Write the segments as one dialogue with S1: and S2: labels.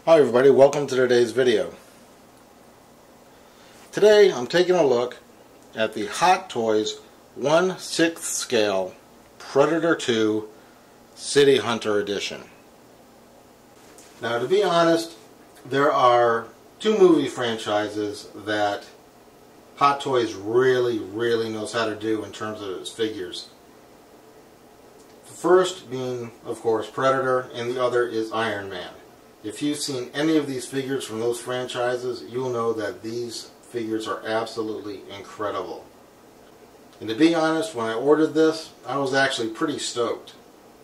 S1: Hi everybody, welcome to today's video. Today I'm taking a look at the Hot Toys 1/6 scale Predator 2 City Hunter Edition. Now, to be honest, there are two movie franchises that Hot Toys really knows how to do in terms of its figures. The first being, of course, Predator, and the other is Iron Man. If you've seen any of these figures from those franchises, you'll know that these figures are absolutely incredible. And to be honest, when I ordered this, I was actually pretty stoked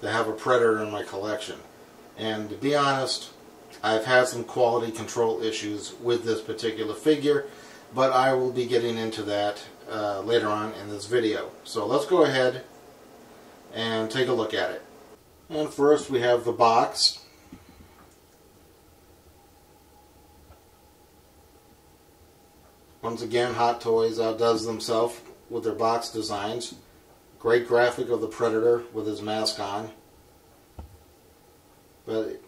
S1: to have a Predator in my collection. And to be honest, I've had some quality control issues with this particular figure, but I will be getting into that later on in this video. So let's go ahead and take a look at it. And first we have the box. Once again, Hot Toys outdoes themselves with their box designs. Great graphic of the Predator with his mask on. But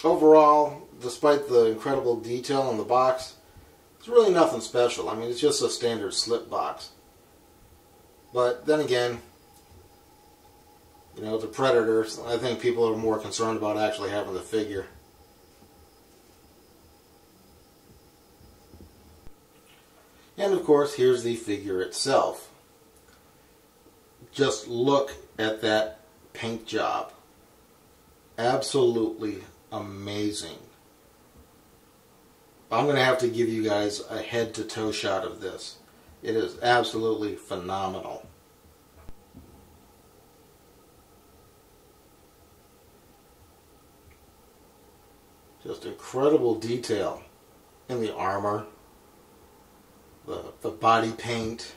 S1: overall, despite the incredible detail on the box, it's really nothing special. I mean, it's just a standard slip box. But then again, you know, the Predator, I think people are more concerned about actually having the figure. And of course, here's the figure itself. Just look at that paint job. Absolutely amazing. I'm going to have to give you guys a head-to-toe shot of this. It is absolutely phenomenal. Just incredible detail in the armor. The body paint,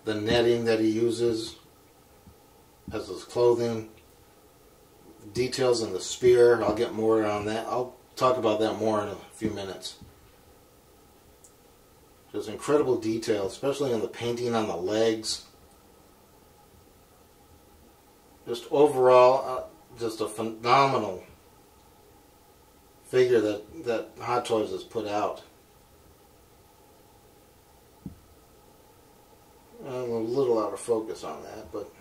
S1: the netting that he uses as his clothing, details in the spear. I'll get more on that. I'll talk about that more in a few minutes. Just incredible detail, especially in the painting on the legs. Just overall, just a phenomenal figure that Hot Toys has put out. I'm a little out of focus on that, but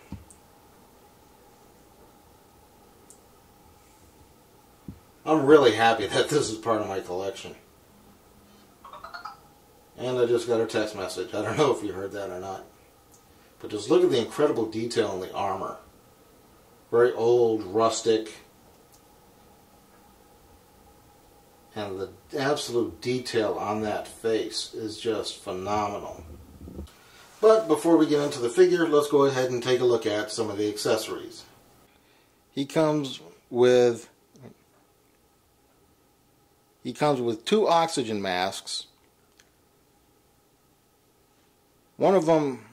S1: I'm really happy that this is part of my collection. And I just got a text message. I don't know if you heard that or not. But just look at the incredible detail in the armor. Very old, rustic. And the absolute detail on that face is just phenomenal. But before we get into the figure, let's go ahead and take a look at some of the accessories. He comes with two oxygen masks. One of them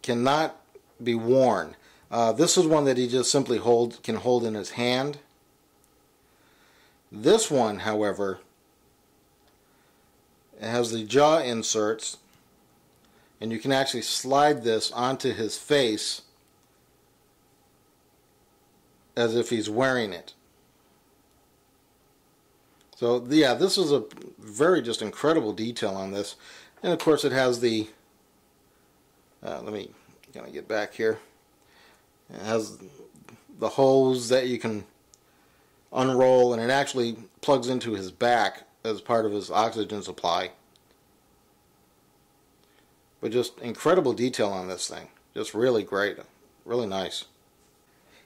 S1: cannot be worn. This is one that he just simply can hold in his hand. This one, however, it has the jaw inserts, and you can actually slide this onto his face as if he's wearing it. So yeah, this is a very just incredible detail on this. And of course it has the, let me kind of get back here. It has the hose that you can unroll, and it actually plugs into his back as part of his oxygen supply. But just incredible detail on this thing. Just really great. Really nice.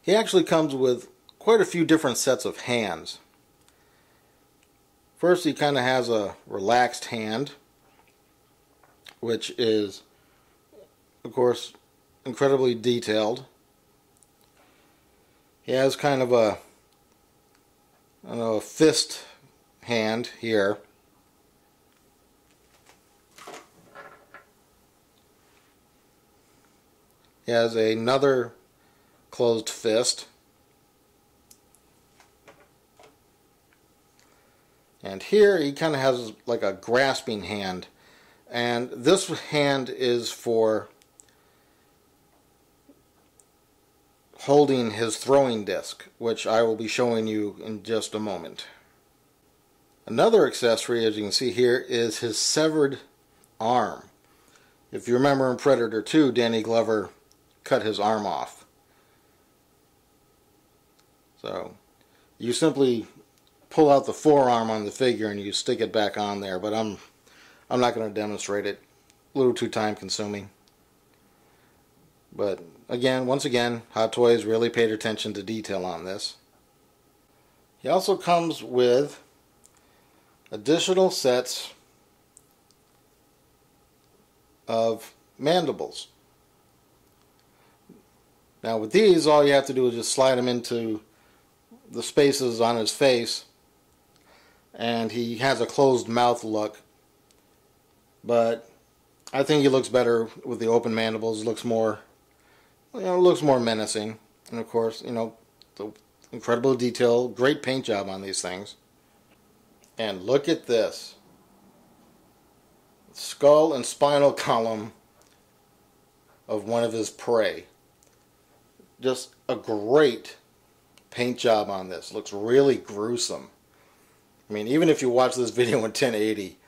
S1: He actually comes with quite a few different sets of hands. First, he kind of has a relaxed hand, which is, of course, incredibly detailed. He has kind of a, I don't know, a fist hand here. He has another closed fist. And here he kind of has like a grasping hand. And this hand is for holding his throwing disc, which I will be showing you in just a moment. Another accessory, as you can see here, is his severed arm. If you remember in Predator 2, Danny Glover cut his arm off. So you simply pull out the forearm on the figure and you stick it back on there, but I'm not going to demonstrate it. A little too time consuming. But again, once again, Hot Toys really paid attention to detail on this. He also comes with additional sets of mandibles. Now with these, all you have to do is just slide them into the spaces on his face, and he has a closed mouth look, but I think he looks better with the open mandibles. Looks more, looks more menacing, and of course, the incredible detail, great paint job on these things. And look at this skull and spinal column of one of his prey. Just a great paint job on this. Looks really gruesome. I mean, even if you watch this video in 1080,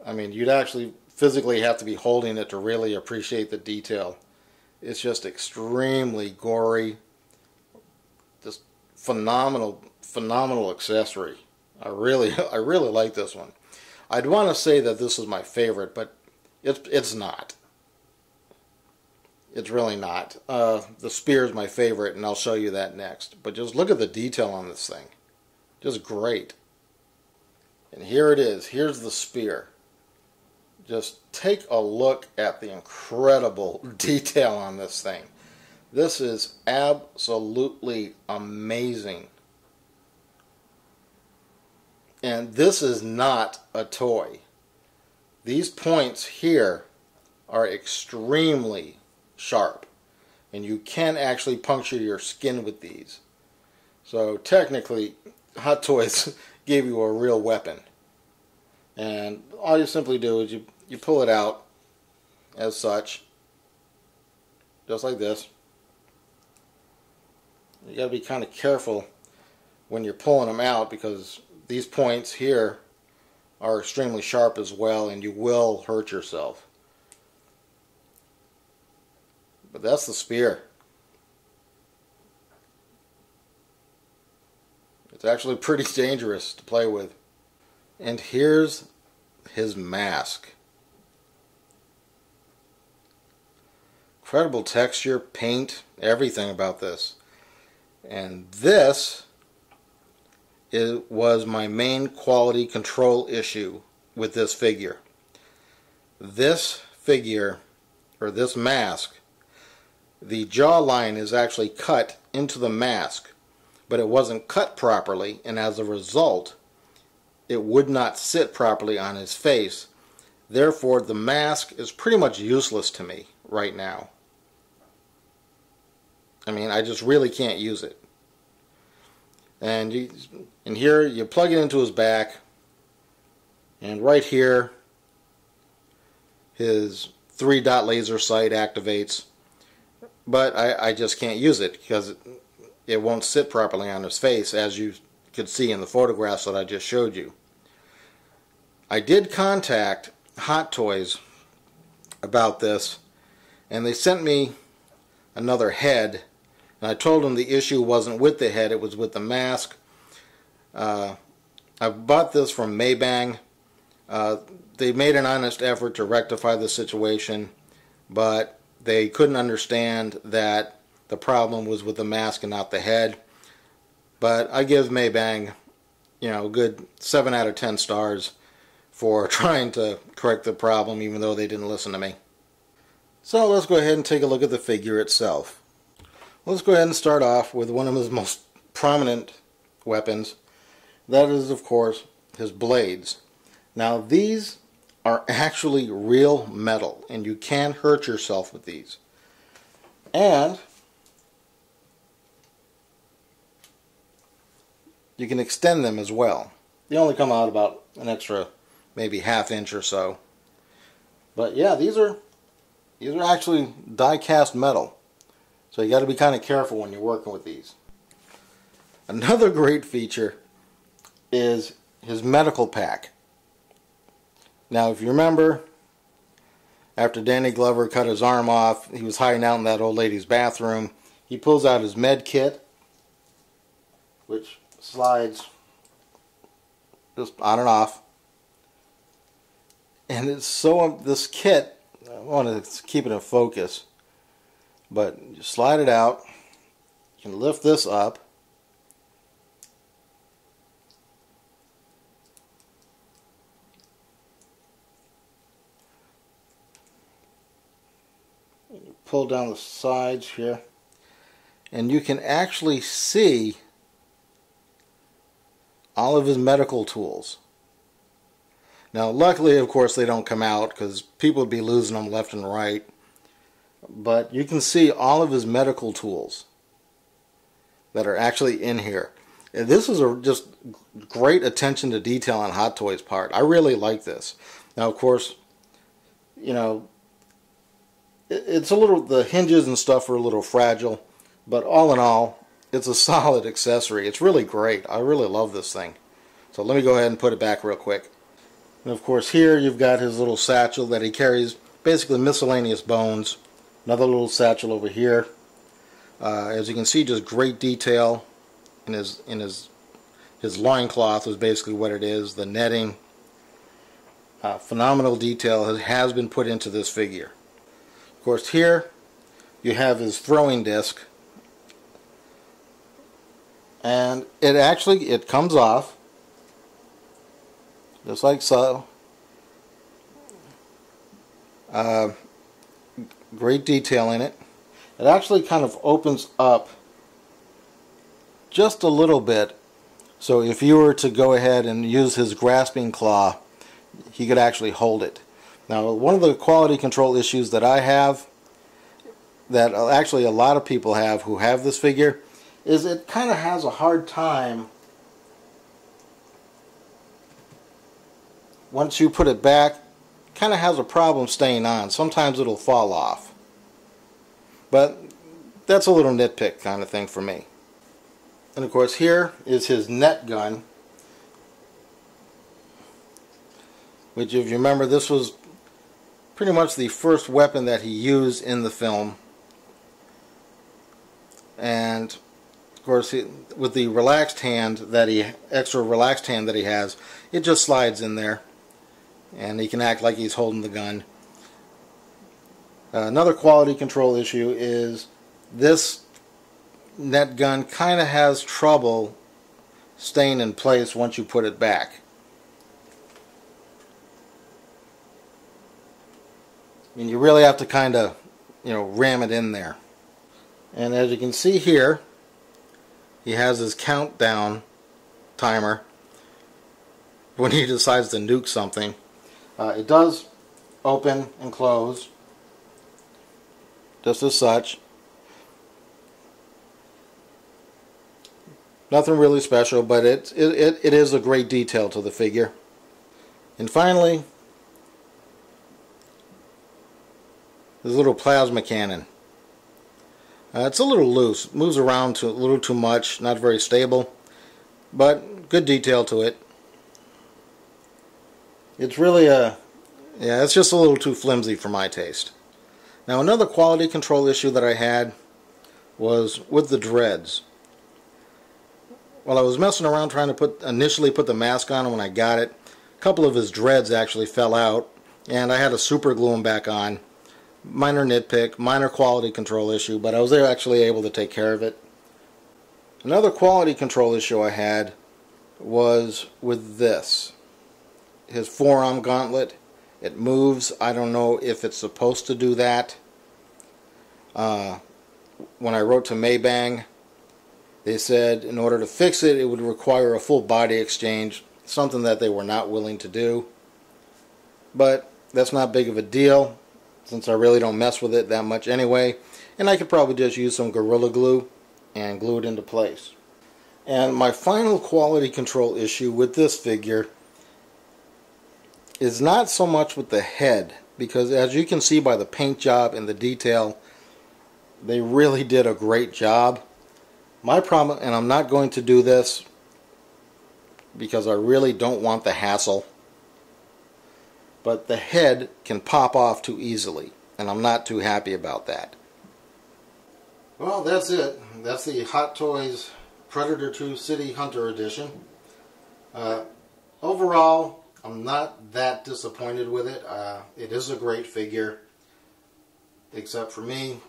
S1: I mean, you'd actually physically have to be holding it to really appreciate the detail. It's just extremely gory. Just phenomenal accessory. I really like this one. I'd want to say that this is my favorite, but it's not. It's really not. The spear is my favorite, and I'll show you that next. But just look at the detail on this thing. Just great. And here it is. Here's the spear. Just take a look at the incredible detail on this thing. This is absolutely amazing. And this is not a toy. These points here are extremely sharp, and you can actually puncture your skin with these. So technically, Hot Toys gave you a real weapon. And all you simply do is you pull it out as such, just like this. You gotta be kind of careful when you're pulling them out, because these points here are extremely sharp as well, and you will hurt yourself. But that's the spear. It's actually pretty dangerous to play with. And here's his mask. Incredible texture, paint, everything about this. And this was my main quality control issue with this figure. This figure, or this mask, the jawline is actually cut into the mask, but it wasn't cut properly, and as a result, it would not sit properly on his face. Therefore, the mask is pretty much useless to me right now. I mean, I just really can't use it. And here you plug it into his back, and right here his 3-dot laser sight activates, but I just can't use it because it won't sit properly on his face, as you could see in the photographs that I just showed you. I did contact Hot Toys about this, and they sent me another head. And I told them the issue wasn't with the head, it was with the mask. I bought this from Maybang. They made an honest effort to rectify the situation, but they couldn't understand that the problem was with the mask and not the head. But I give Maybang, a good 7 out of 10 stars for trying to correct the problem, even though they didn't listen to me. So let's go ahead and take a look at the figure itself. Let's go ahead and start off with one of his most prominent weapons. That is, of course, his blades. Now, these are actually real metal, and you can hurt yourself with these. And you can extend them as well. They only come out about an extra maybe ½ inch or so. But yeah, these are actually die-cast metal. So you got to be kind of careful when you're working with these. Another great feature is his medical pack. Now if you remember, after Danny Glover cut his arm off, he was hiding out in that old lady's bathroom. He pulls out his med kit, which slides just on and off. And it's so, this kit, I want to keep it in focus, but you slide it out, you can lift this up, and you pull down the sides here, and you can actually see all of his medical tools. Now luckily, of course, they don't come out because people would be losing them left and right. But you can see all of his medical tools that are actually in here. And this is just great attention to detail on Hot Toys' part. I really like this. Now, of course, you know, it's a little, the hinges and stuff are a little fragile, but all in all, it's a solid accessory. It's really great. I really love this thing. So let me go ahead and put it back real quick. And of course here you've got his little satchel that he carries, basically miscellaneous bones. Another little satchel over here. As you can see, just great detail in his loincloth is basically what it is. The netting, phenomenal detail has been put into this figure. Of course here you have his throwing disc, and it comes off just like so. Great detail in it. It actually kind of opens up just a little bit, so if you were to go ahead and use his grasping claw, he could actually hold it. Now, one of the quality control issues that I have, that actually a lot of people have who have this figure, is it kind of has a hard time once you put it back. Kind of has a problem staying on. Sometimes it'll fall off, but that's a little nitpick kind of thing for me. And of course here is his net gun, which, if you remember, this was pretty much the first weapon that he used in the film. And of course, with the relaxed hand that extra relaxed hand that he has, it just slides in there, and he can act like he's holding the gun. Another quality control issue is this net gun kind of has trouble staying in place once you put it back. I mean, you really have to kind of, ram it in there. And as you can see here, he has his countdown timer when he decides to nuke something. It does open and close just as such. Nothing really special, but it is a great detail to the figure. And finally, this little plasma cannon. It's a little loose, moves around a little too much, not very stable, but good detail to it. It's really it's just a little too flimsy for my taste. Now, another quality control issue that I had was with the dreads. While I was messing around trying to initially put the mask on when I got it, a couple of his dreads actually fell out, and I had to super glue them back on. Minor nitpick, minor quality control issue, but I was actually able to take care of it. Another quality control issue I had was with this. His forearm gauntlet. It moves. I don't know if it's supposed to do that. When I wrote to Maybang, they said in order to fix it, it would require a full body exchange, something that they were not willing to do. But that's not big of a deal, since I really don't mess with it that much anyway, and I could probably just use some Gorilla Glue and glue it into place. And my final quality control issue with this figure is not so much with the head, because as you can see by the paint job and the detail, They really did a great job. My problem, and I'm not going to do this because I really don't want the hassle, but the head can pop off too easily, and I'm not too happy about that. Well, that's it. That's the Hot Toys Predator 2 City Hunter Edition. Overall, I'm not that disappointed with it. It is a great figure, except for me,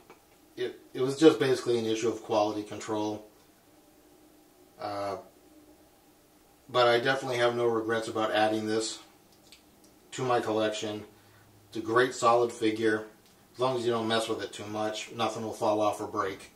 S1: it was just basically an issue of quality control. But I definitely have no regrets about adding this to my collection. It's a great solid figure. As long as you don't mess with it too much, nothing will fall off or break.